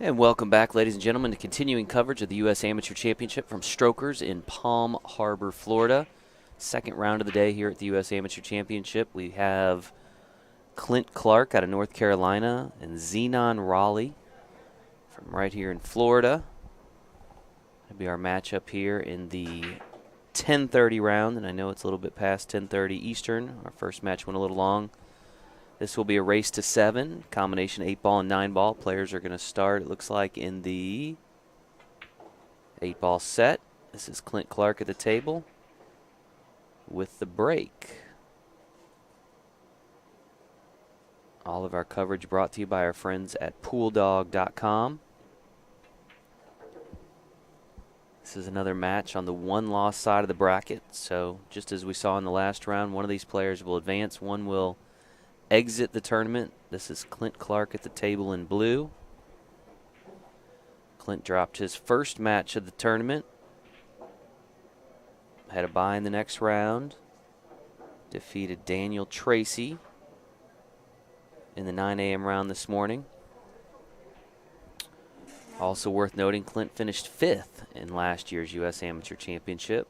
And welcome back, ladies and gentlemen, to continuing coverage of the U.S. Amateur Championship from Strokers in Palm Harbor, Florida. Second round of the day here at the U.S. Amateur Championship. We have Clint Clark out of North Carolina and Zenon Rawley from right here in Florida. That'll be our matchup here in the 10:30 round, and I know it's a little bit past 10:30 Eastern. Our first match went a little long. This will be a race to 7, combination 8-ball and 9-ball. Players are going to start, it looks like, in the 8-ball set. This is Clint Clark at the table with the break. All of our coverage brought to you by our friends at pooldog.com. This is another match on the one-loss side of the bracket. So just as we saw in the last round, one of these players will advance, one will exit the tournament. This is Clint Clark at the table in blue. Clint dropped his first match of the tournament. Had a bye in the next round. Defeated Daniel Tracy in the 9 a.m. round this morning. Also worth noting, Clint finished 5th in last year's U.S. Amateur Championship.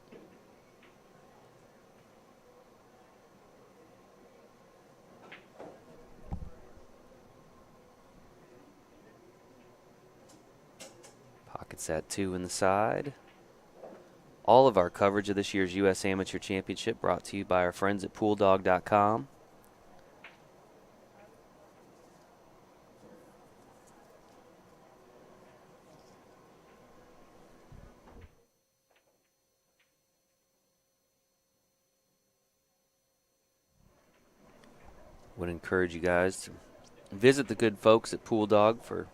Pockets at 2 in the side. All of our coverage of this year's U.S. Amateur Championship brought to you by our friends at pooldog.com. Would encourage you guys to visit the good folks at Pool Dog for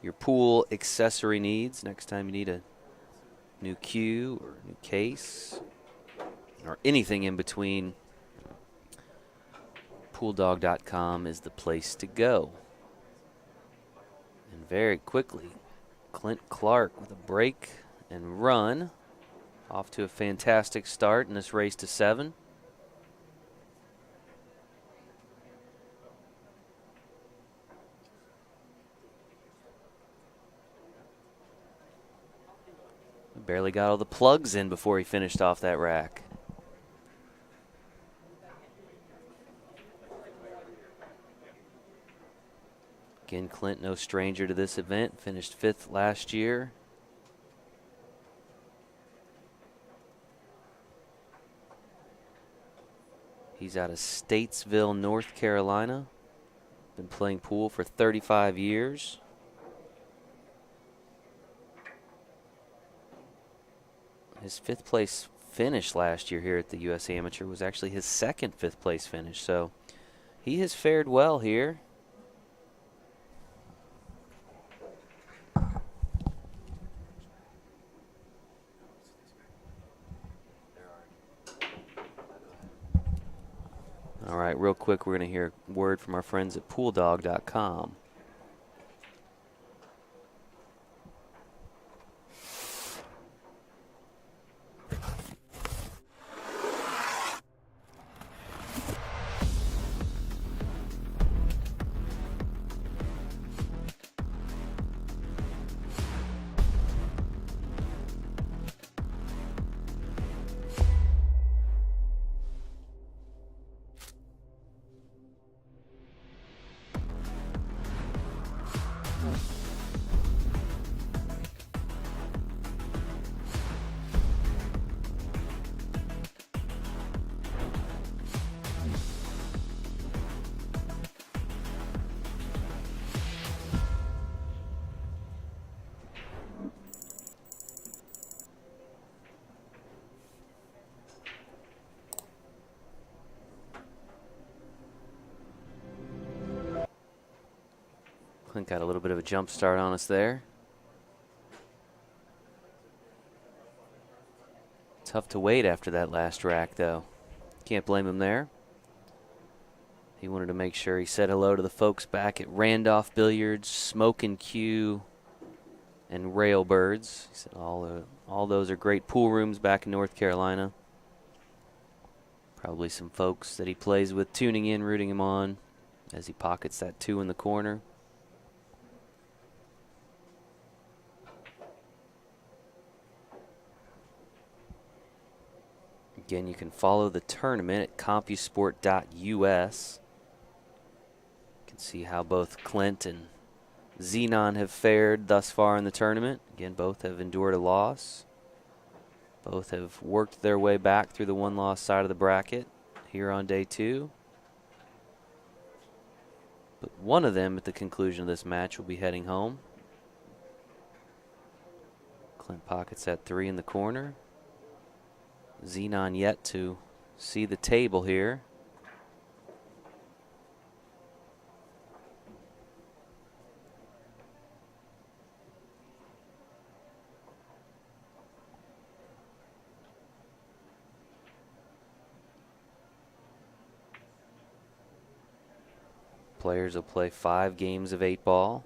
your pool accessory needs. Next time you need a new cue or new case or anything in between, pooldog.com is the place to go. And very quickly, Clint Clark with a break and run. Off to a fantastic start in this race to 7. Barely got all the plugs in before he finished off that rack. Again, Clint, no stranger to this event. Finished 5th last year. He's out of Statesville, North Carolina. Been playing pool for 35 years. His 5th place finish last year here at the U.S. Amateur was actually his second 5th place finish, so he has fared well here. All right, real quick, we're going to hear a word from our friends at pooldog.com. Clint got a little bit of a jump start on us there. Tough to wait after that last rack, though. Can't blame him there. He wanted to make sure he said hello to the folks back at Randolph Billiards, Smoke and Q, and Railbirds. He said all those are great pool rooms back in North Carolina. Probably some folks that he plays with tuning in, rooting him on as he pockets that 2 in the corner. Again, you can follow the tournament at compusport.us. You can see how both Clint and Zenon have fared thus far in the tournament. Again, both have endured a loss. Both have worked their way back through the one-loss side of the bracket here on day 2. But one of them, at the conclusion of this match, will be heading home. Clint pockets that 3 in the corner. Zenon yet to see the table here. Players will play 5 games of 8-ball.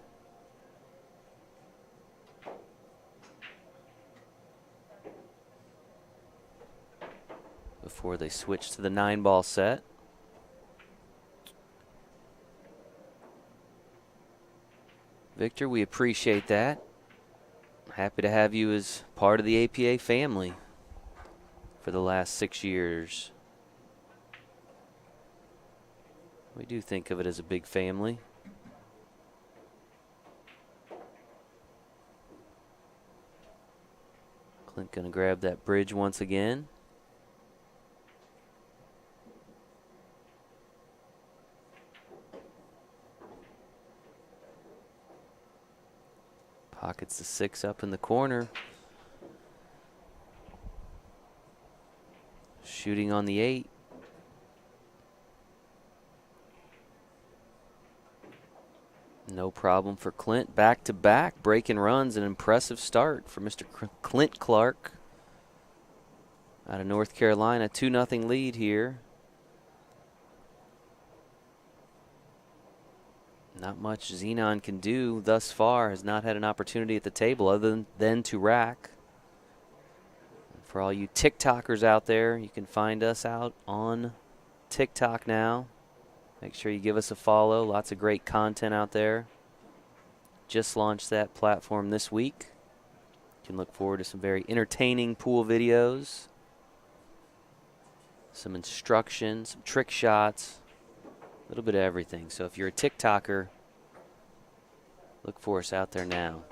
Before they switch to the 9-ball set. Victor, we appreciate that. Happy to have you as part of the APA family for the last 6 years. We do think of it as a big family. Clint gonna grab that bridge once again. Pockets the 6 up in the corner. Shooting on the 8. No problem for Clint. Back to back, breaking runs. An impressive start for Mr. Clint Clark out of North Carolina. 2-0 lead here. Not much Zenon can do thus far. Has not had an opportunity at the table other than to rack. For all you TikTokers out there, you can find us out on TikTok now. Make sure you give us a follow. Lots of great content out there. Just launched that platform this week. You can look forward to some very entertaining pool videos, some instruction, some trick shots, a little bit of everything. So if you're a TikToker, look for us out there now.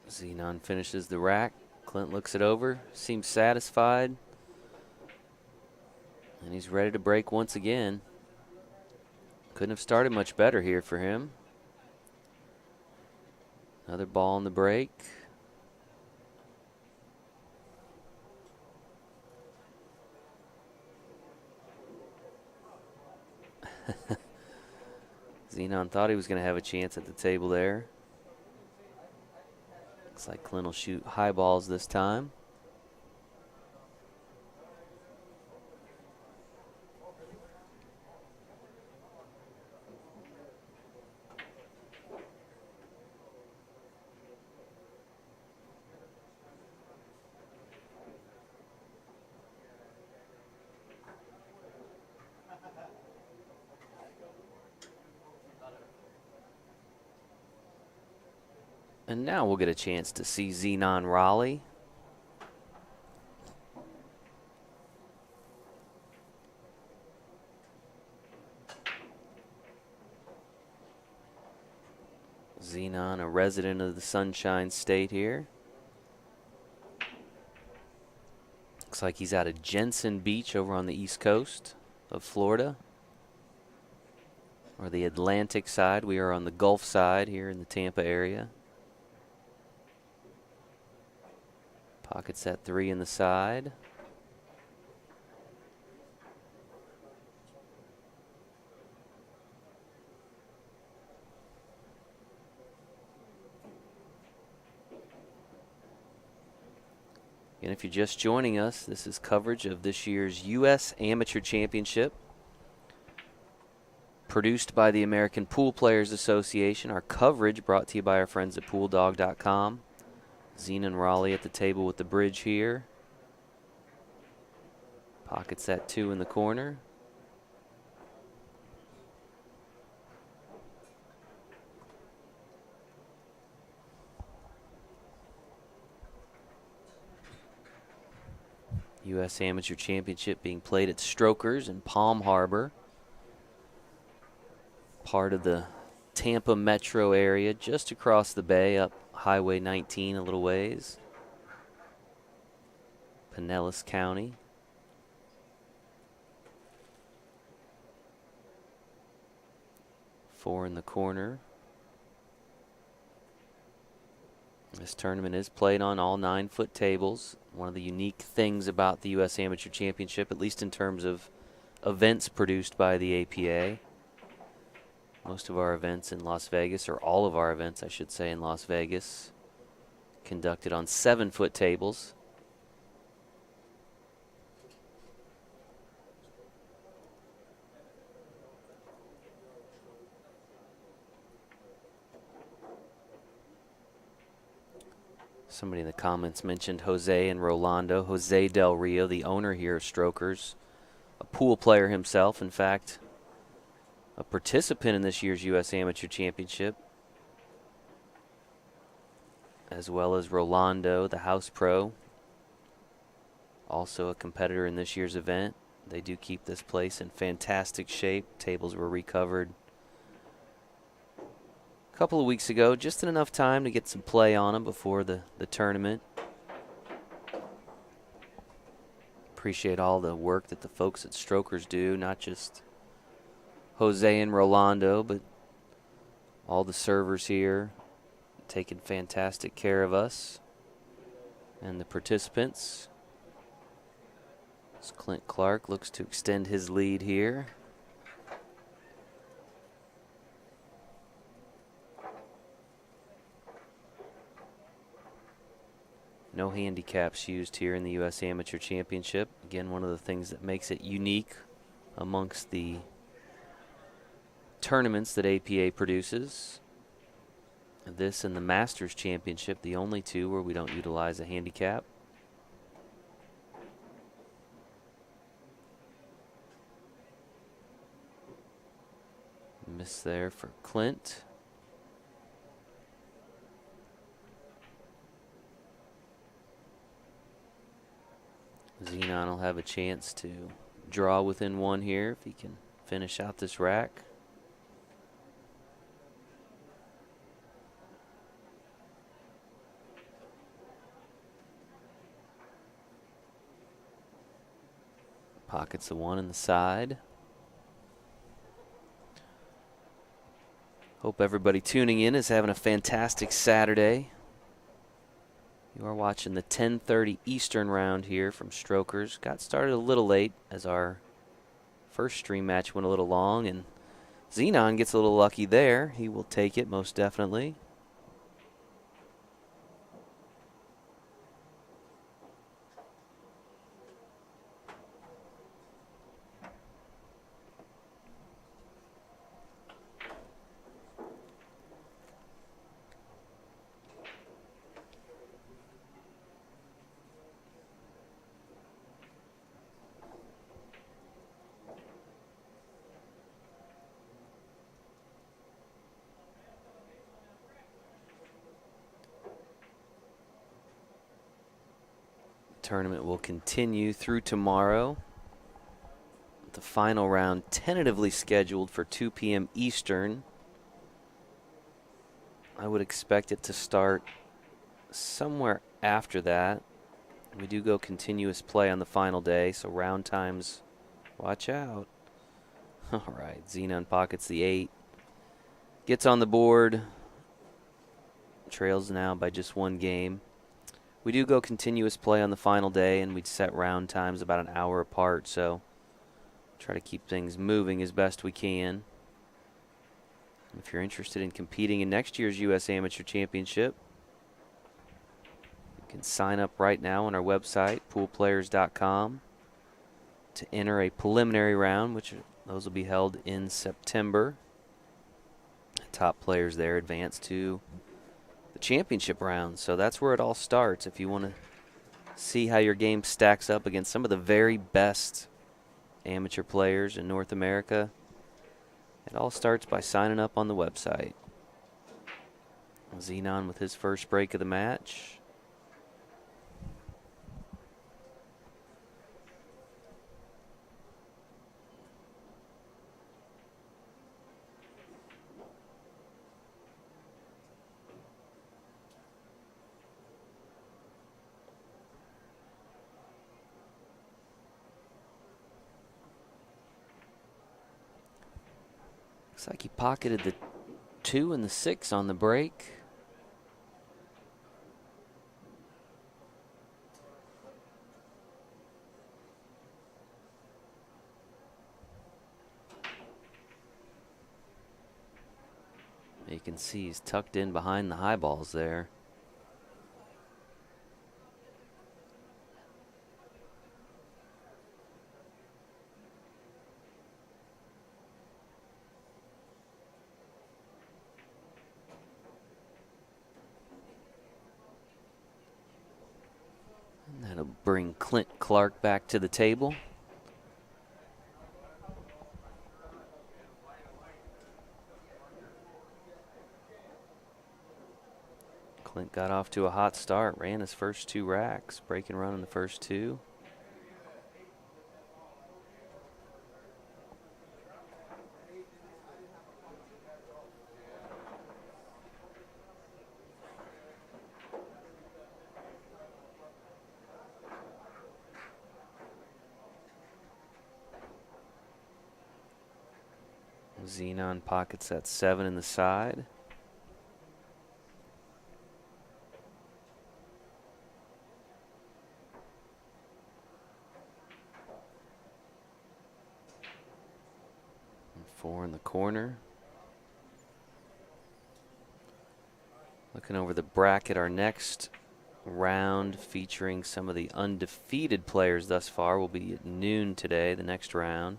Zenon finishes the rack. Clint looks it over, seems satisfied, and he's ready to break once again. Couldn't have started much better here for him. Another ball on the break. Zenon thought he was going to have a chance at the table there. Looks like Clint will shoot high balls this time. And now we'll get a chance to see Zenon Rawley. Zenon, a resident of the Sunshine State here. Looks like he's out of Jensen Beach over on the east coast of Florida. Or the Atlantic side. We are on the Gulf side here in the Tampa area. Pockets that 3 in the side. And if you're just joining us, this is coverage of this year's U.S. Amateur Championship. produced by the American Pool Players Association. Our coverage brought to you by our friends at PoolDog.com. Zenon Rawley at the table with the bridge here. Pockets that 2 in the corner. U.S. Amateur Championship being played at Strokers in Palm Harbor. Part of the Tampa metro area, just across the bay, up Highway 19 a little ways. Pinellas County. Four in the corner. This tournament is played on all 9-foot tables. One of the unique things about the U.S. Amateur Championship, at least in terms of events produced by the APA. Most of our events in Las Vegas, or all of our events, I should say, in Las Vegas, conducted on 7-foot tables. Somebody in the comments mentioned Jose and Rolando. Jose Del Rio, the owner here of Strokers, a pool player himself. In fact, a participant in this year's U.S. Amateur Championship, as well as Rolando, the house pro, also a competitor in this year's event. They do keep this place in fantastic shape. Tables were recovered a couple of weeks ago, just in enough time to get some play on them before the tournament. Appreciate all the work that the folks at Strokers do, not just Jose and Rolando, but all the servers here taking fantastic care of us and the participants. As Clint Clark looks to extend his lead here. No handicaps used here in the U.S. Amateur Championship. Again, one of the things that makes it unique amongst the tournaments that APA produces. This and the Masters Championship, the only two where we don't utilize a handicap. Miss there for Clint. Zenon will have a chance to draw within one here if he can finish out this rack. Pockets the 1 in the side. Hope everybody tuning in is having a fantastic Saturday. You are watching the 10:30 Eastern round here from Strokers. Got started a little late as our first stream match went a little long, and Zenon gets a little lucky there. He will take it most definitely. Tournament will continue through tomorrow. The final round tentatively scheduled for 2 p.m. Eastern. I would expect it to start somewhere after that. We do go continuous play on the final day, so round times, watch out. All right, Zenon pockets the 8. Gets on the board. Trails now by just 1 game. We do go continuous play on the final day, and we'd set round times about an hour apart, so try to keep things moving as best we can. If you're interested in competing in next year's U.S. Amateur Championship, you can sign up right now on our website, poolplayers.com, to enter a preliminary round, which Those will be held in September. Top players there advance to the championship round. So that's where it all starts. If you want to see how your game stacks up against some of the very best amateur players in North America, it all starts by signing up on the website. Zenon with his first break of the match. Looks like he pocketed the 2 and the 6 on the break. You can see he's tucked in behind the high balls there. And that'll bring Clint Clark back to the table. Clint got off to a hot start, ran his first 2 racks, break and run in the first 2. Zenon pockets that 7 in the side. And 4 in the corner. Looking over the bracket, our next round featuring some of the undefeated players thus far will be at noon today, the next round.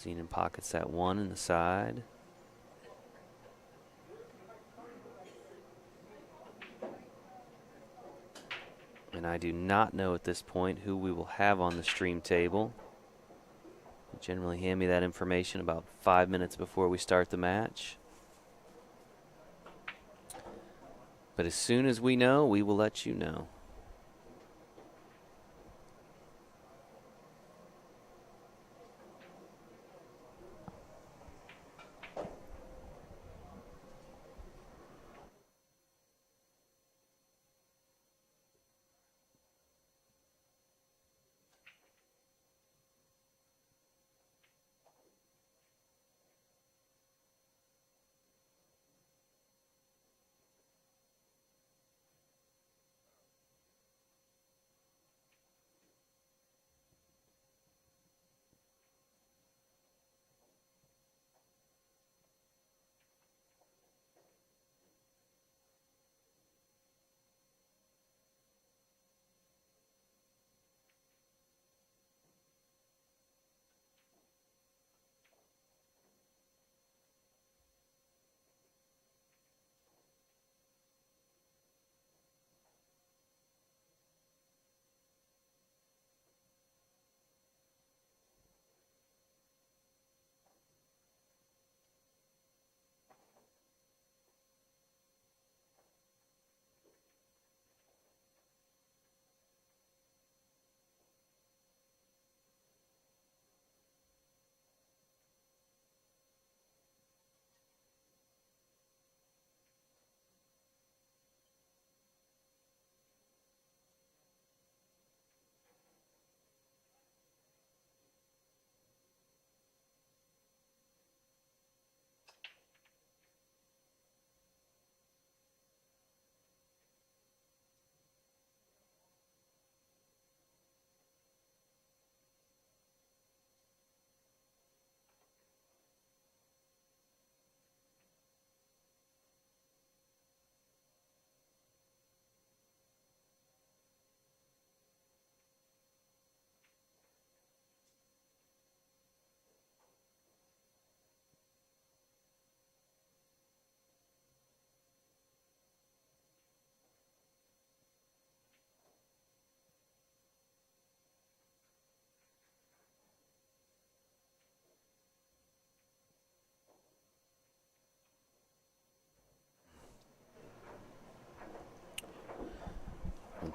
Zenon pockets that 1 in the side. And I do not know at this point who we will have on the stream table. They generally hand me that information about 5 minutes before we start the match. But as soon as we know, we will let you know.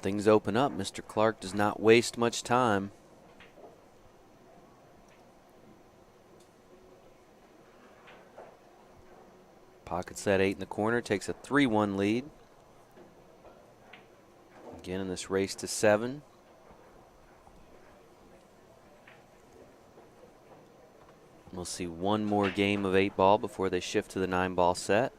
Things open up. Mr. Clark does not waste much time. Pockets that 8 in the corner, takes a 3-1 lead. Again in this race to 7. We'll see one more game of 8-ball before they shift to the 9-ball set.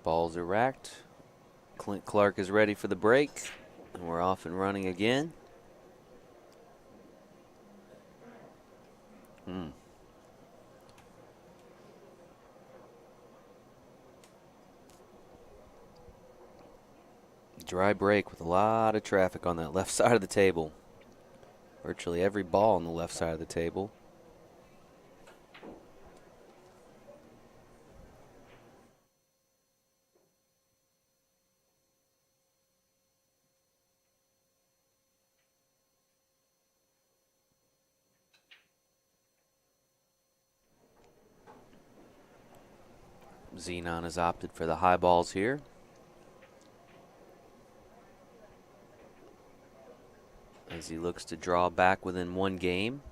Balls are racked. Clint Clark is ready for the break, and we're off and running again. Dry break with a lot of traffic on that left side of the table. Virtually every ball on the left side of the table. Zenon has opted for the high balls here. As he looks to draw back within one game.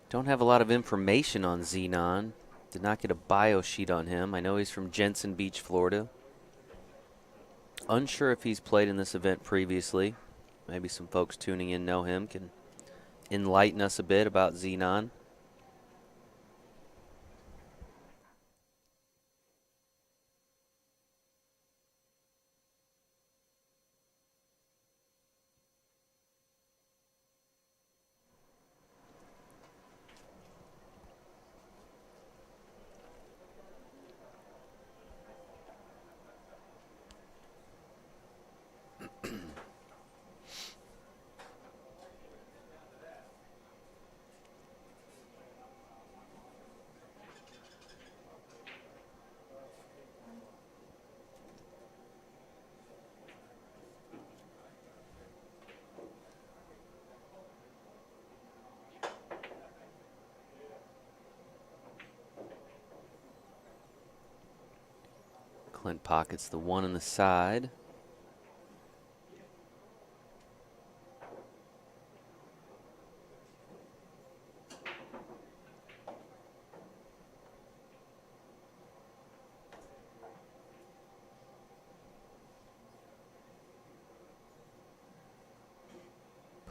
Don't have a lot of information on Zenon. Did not get a bio sheet on him. I know he's from Jensen Beach, Florida. Unsure if he's played in this event previously. Maybe some folks tuning in know him, can enlighten us a bit about Zenon. Clint pockets the 1 on the side.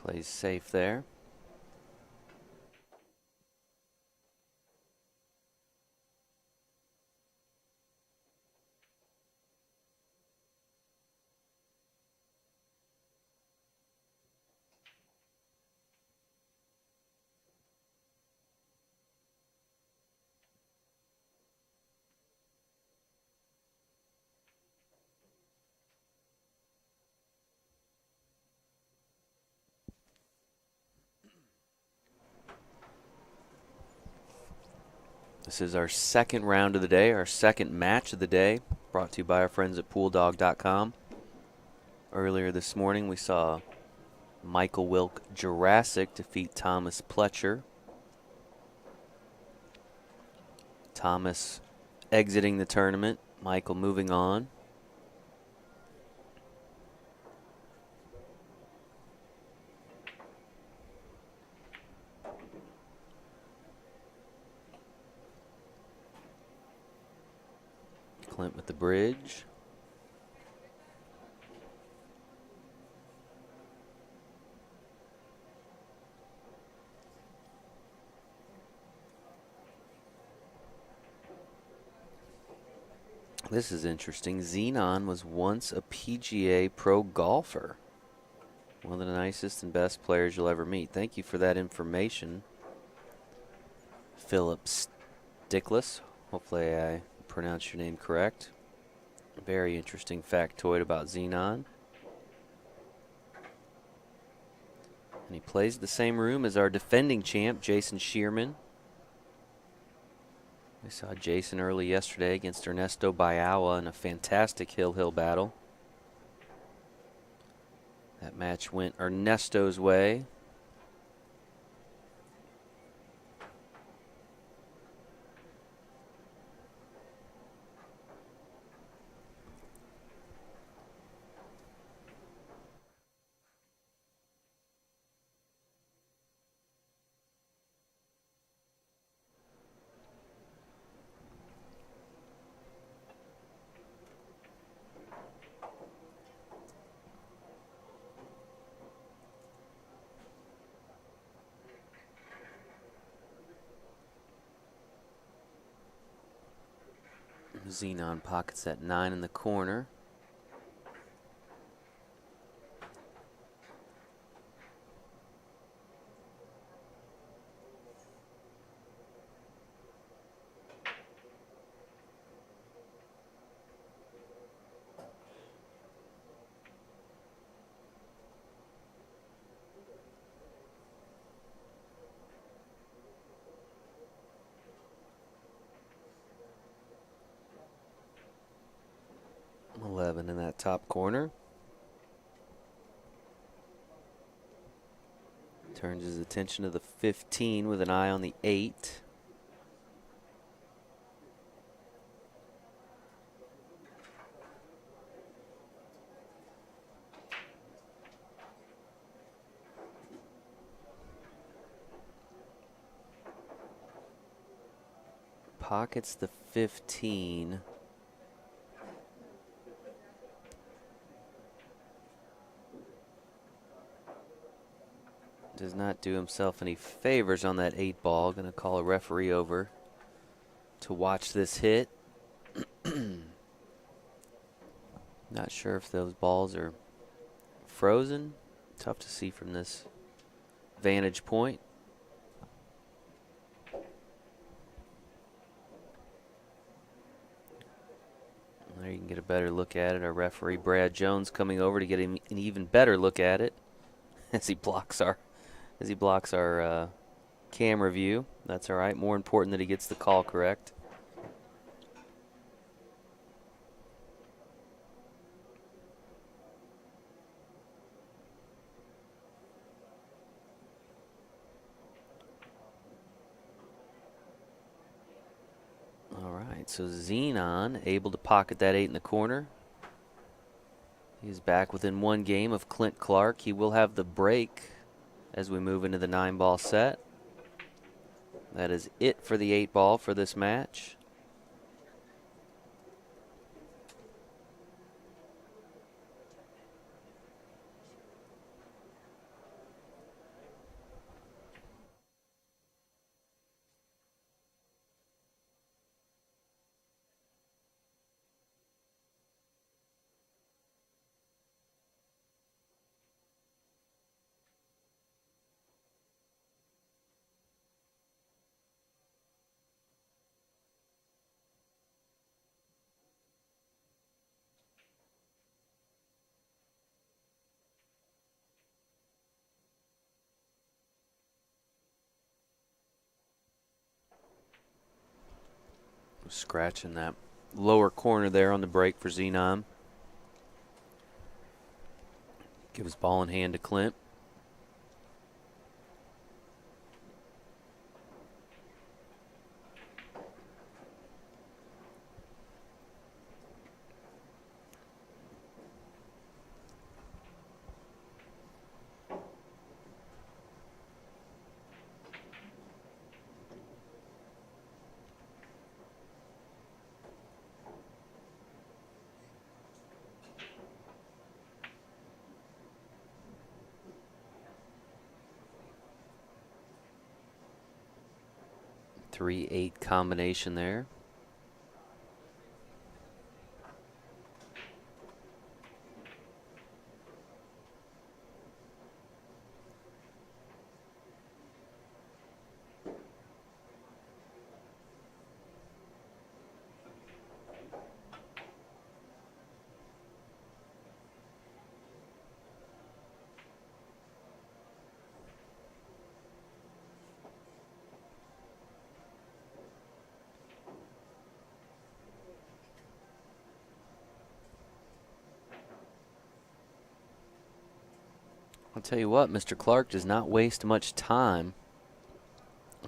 Plays safe there. This is our second round of the day, our second match of the day, brought to you by our friends at pooldog.com. Earlier this morning, we saw Michael Wilk Jurassic defeat Thomas Pletcher. Thomas exiting the tournament, Michael moving on. Clint with the bridge. This is interesting. Zenon was once a PGA pro golfer. One of the nicest and best players you'll ever meet. Thank you for that information, Philip Stickless. Hopefully I pronounced your name correct. Very interesting factoid about Zenon. And he plays the same room as our defending champ, Jason Shearman. We saw Jason early yesterday against Ernesto Bayawa in a fantastic hill battle. That match went Ernesto's way. Zenon pockets that 9 in the corner. In that top corner. Turns his attention to the 15 with an eye on the 8. Pockets the 15. Does not do himself any favors on that 8 ball. Going to call a referee over to watch this hit. Not sure if those balls are frozen. Tough to see from this vantage point. There you can get a better look at it. Our referee Brad Jones coming over to get an even better look at it as he blocks our camera view. That's all right. More important that he gets the call correct. All right, so Zenon able to pocket that 8 in the corner. He's back within 1 game of Clint Clark. He will have the break as we move into the 9-ball set. That is it for the 8 ball for this match. Scratching that lower corner there on the break for Zenon. Give his ball in hand to Clint. 3-8 combination there. I'll tell you what, Mr. Clark does not waste much time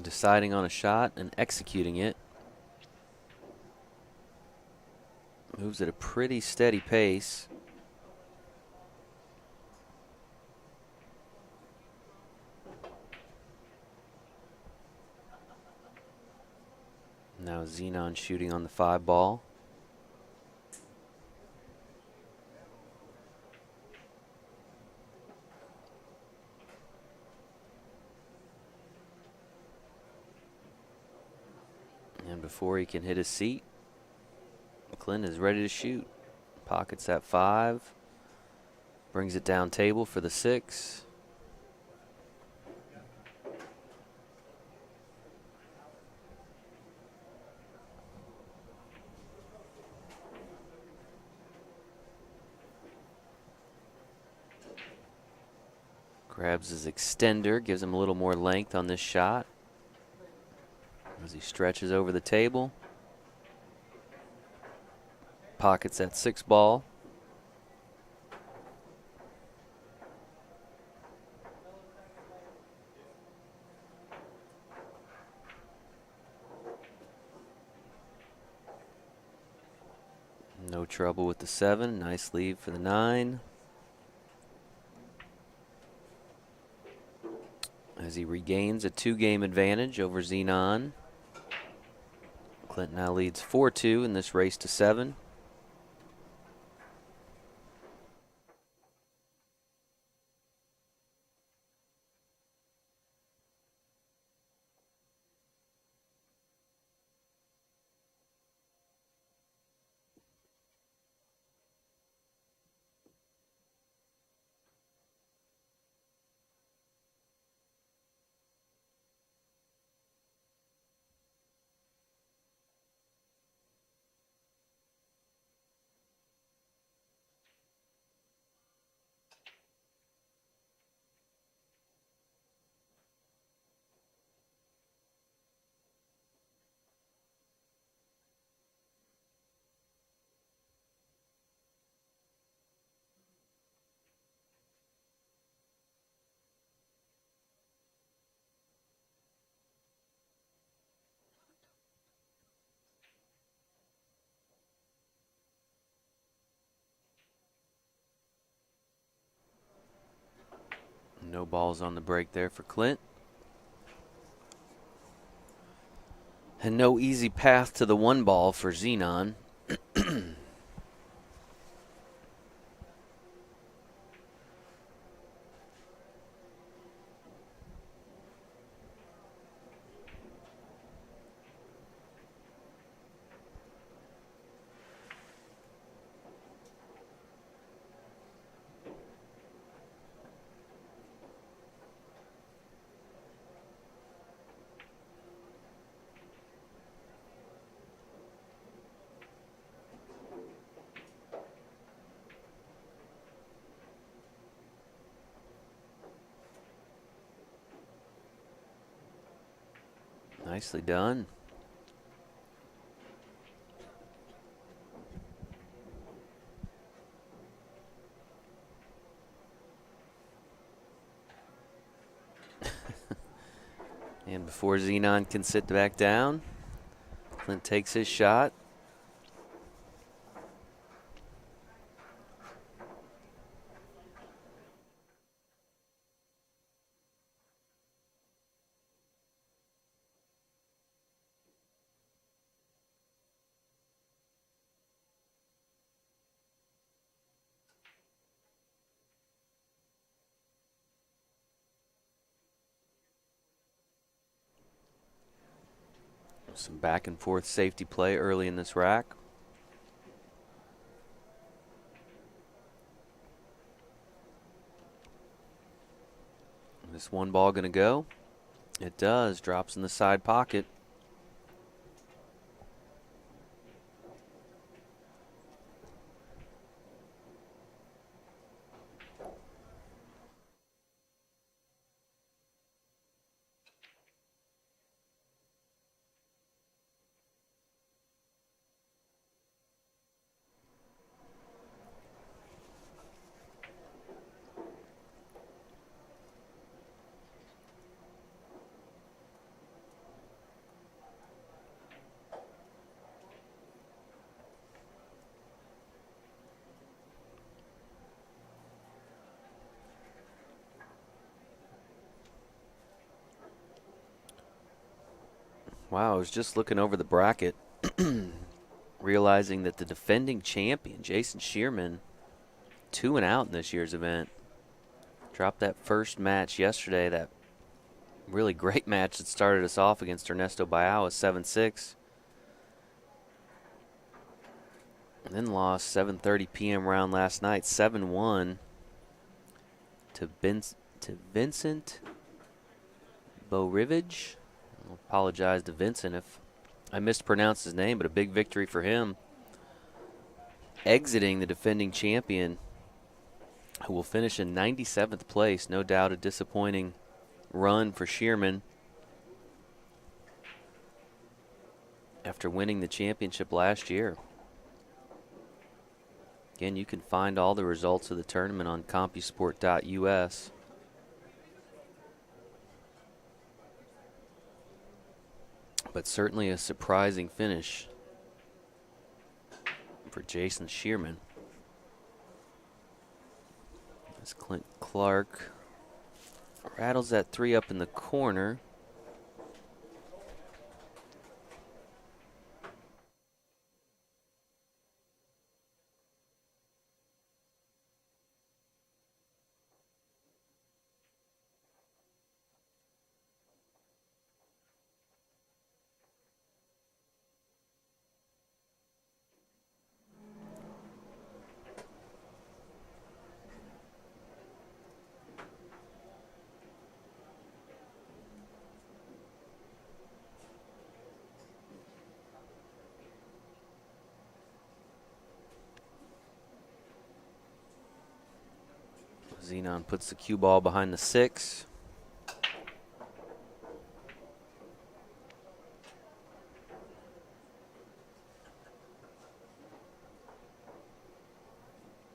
deciding on a shot and executing it. Moves at a pretty steady pace. Now Zenon shooting on the 5 ball. And before he can hit his seat, Clint is ready to shoot. Pockets that 5. Brings it down table for the 6. Grabs his extender, gives him a little more length on this shot as he stretches over the table. Pockets that 6 ball. No trouble with the 7. Nice lead for the 9. As he regains a 2-game advantage over Zenon. Clint now leads 4-2 in this race to 7. No balls on the break there for Clint. And no easy path to the 1 ball for Zenon. Nicely done. And before Zenon can sit back down, Clint takes his shot. Some back and forth safety play early in this rack. This one ball going to go? It does. Drops in the side pocket. Wow, I was just looking over the bracket, realizing that the defending champion, Jason Shearman, 2 and out in this year's event. Dropped that first match yesterday, that really great match that started us off against Ernesto Bayao, 7-6. And then lost 7:30 p.m. round last night, 7-1 to Vincent Borivage. I apologize to Vincent if I mispronounced his name, but a big victory for him. Exiting the defending champion, who will finish in 97th place. No doubt a disappointing run for Shearman after winning the championship last year. Again, you can find all the results of the tournament on CompuSport.us. But certainly a surprising finish for Jason Shearman. As Clint Clark rattles that 3 up in the corner. Zenon puts the cue ball behind the 6.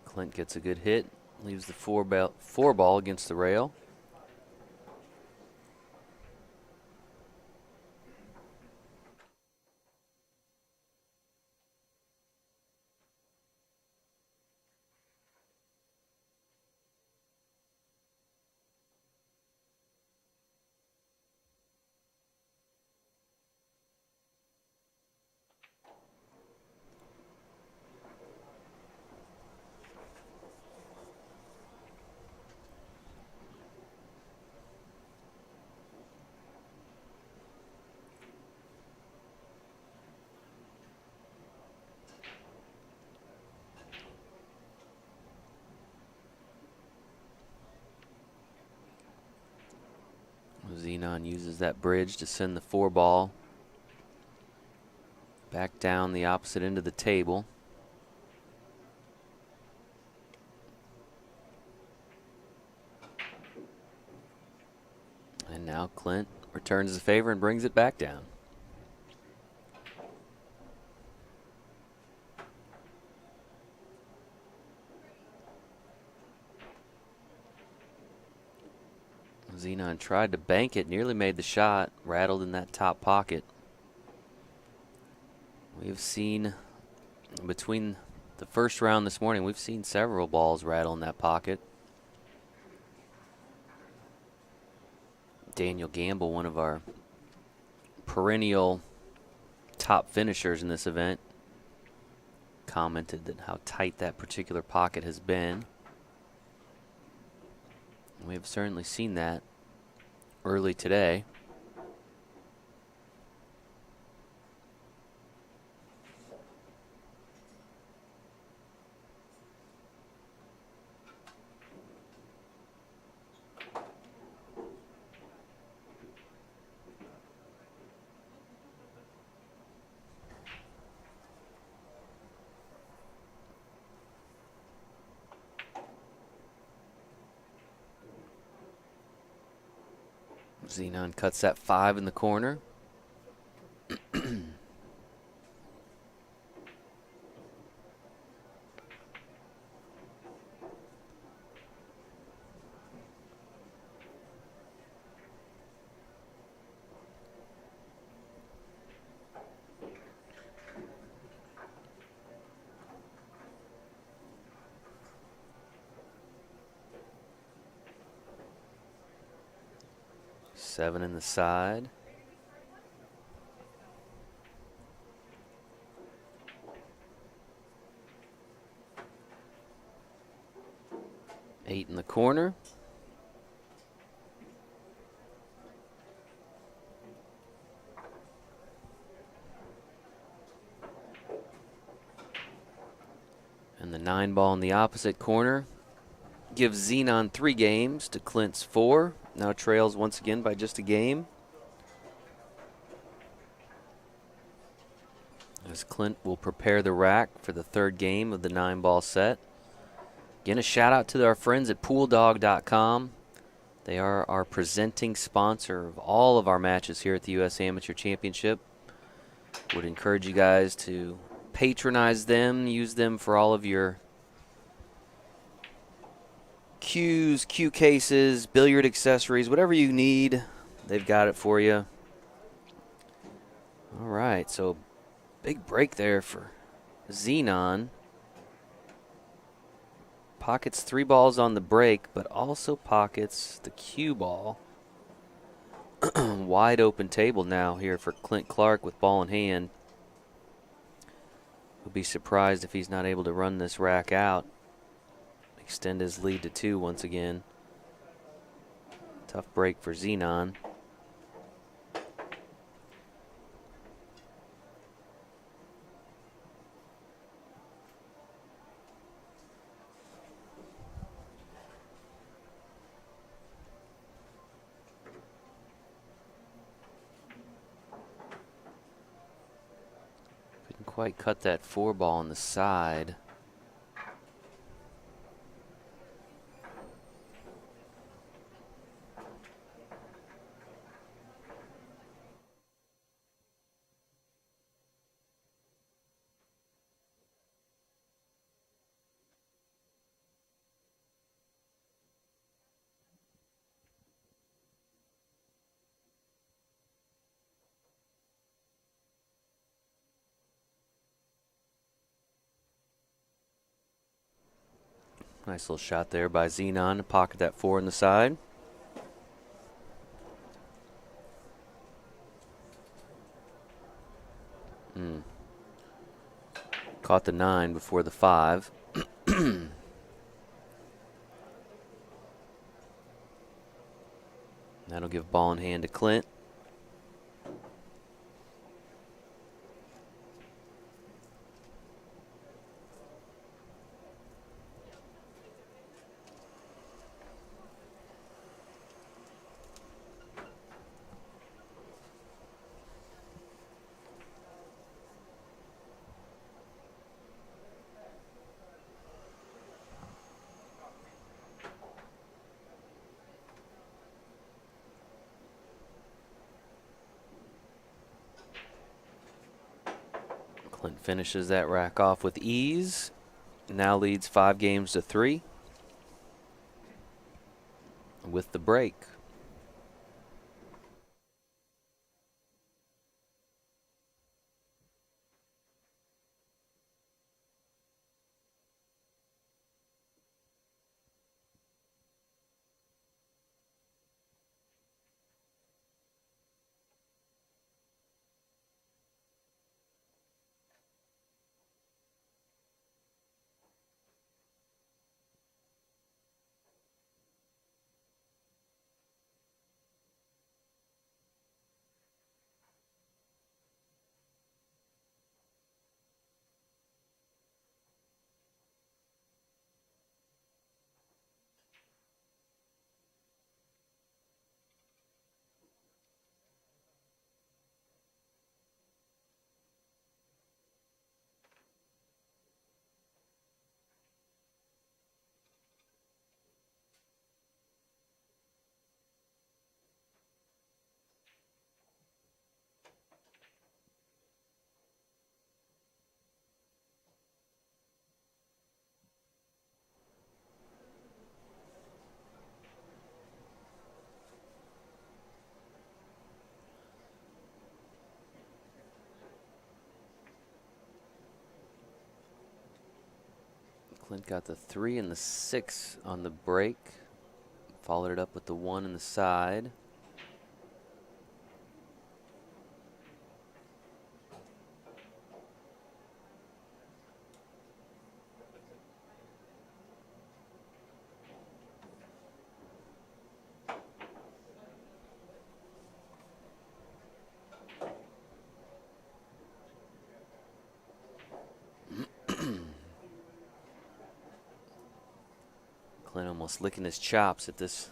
Clint gets a good hit, leaves the 4 ball against the rail. Zenon uses that bridge to send the 4 ball back down the opposite end of the table. And now Clint returns the favor and brings it back down. Zenon tried to bank it, nearly made the shot, rattled in that top pocket. We've seen, between the first round this morning, we've seen several balls rattle in that pocket. Daniel Gamble, one of our perennial top finishers in this event, commented that how tight that particular pocket has been. We have certainly seen that early today. Zenon cuts that 5 in the corner. Seven in the side. Eight in the corner. And the 9 ball in the opposite corner gives Zenon 3 games to Clint's 4. Now trails once again by just a game. As Clint will prepare the rack for the 3rd game of the 9-ball set. Again, a shout out to our friends at pooldog.com. They are our presenting sponsor of all of our matches here at the U.S. Amateur Championship. Would encourage you guys to patronize them, use them for all of your cues, cue cases, billiard accessories, whatever you need, they've got it for you. All right, so big break there for Zenon. Pockets 3 balls on the break, but also pockets the cue ball. Wide open table now here for Clint Clark with ball in hand. We'll be surprised if he's not able to run this rack out. Extend his lead to 2 once again. Tough break for Zenon. Couldn't quite cut that 4 ball on the side. Nice little shot there by Zenon to pocket that 4 in the side. Caught the 9 before the 5. That'll give ball in hand to Clint. Clint finishes that rack off with ease. Now leads 5 games to 3 with the break. Clint got the 3 and the 6 on the break. Followed it up with the 1 in the side. Clint almost licking his chops at this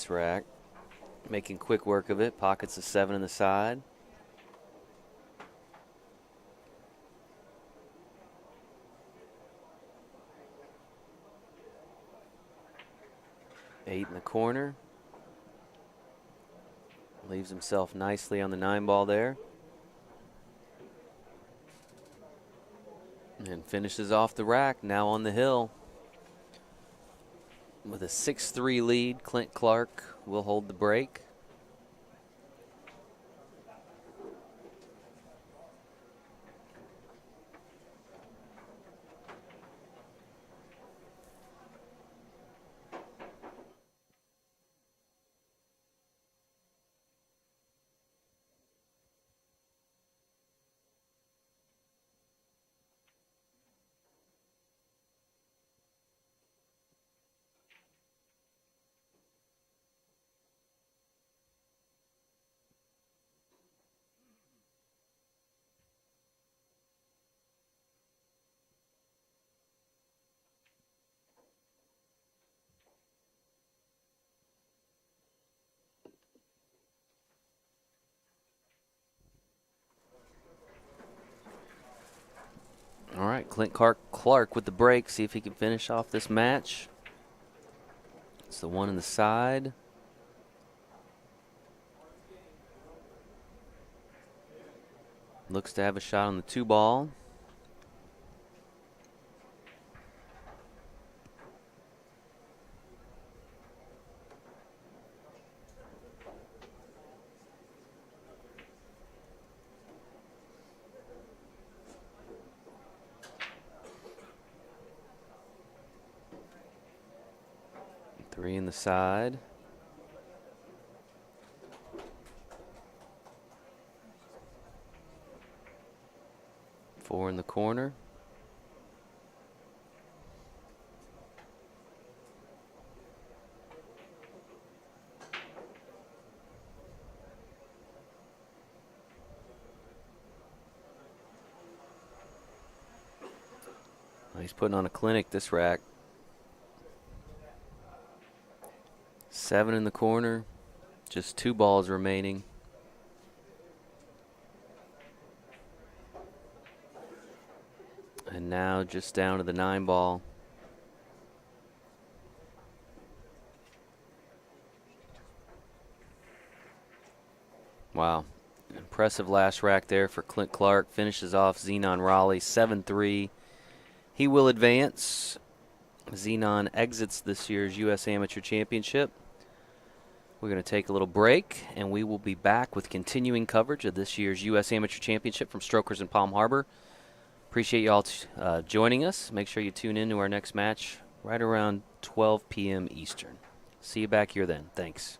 rack. Making quick work of it. Pockets the 7 in the side. Eight in the corner. Leaves himself nicely on the 9 ball there. And finishes off the rack, now on the hill. With a 6-3 lead, Clint Clark will hold the break. All right, Clint Clark with the break. See if he can finish off this match. It's the 1 in the side. Looks to have a shot on the 2 ball. Three in the side. Four in the corner. He's putting on a clinic, this rack. 7 in the corner, just 2 balls remaining. And now just down to the 9 ball. Wow. Impressive last rack there for Clint Clark. Finishes off Zenon Rawley 7-3. He will advance. Zenon exits this year's U.S. Amateur Championship. We're going to take a little break, and we will be back with continuing coverage of this year's U.S. Amateur Championship from Strokers in Palm Harbor. Appreciate you all joining us. Make sure you tune in to our next match right around 12 p.m. Eastern. See you back here then. Thanks.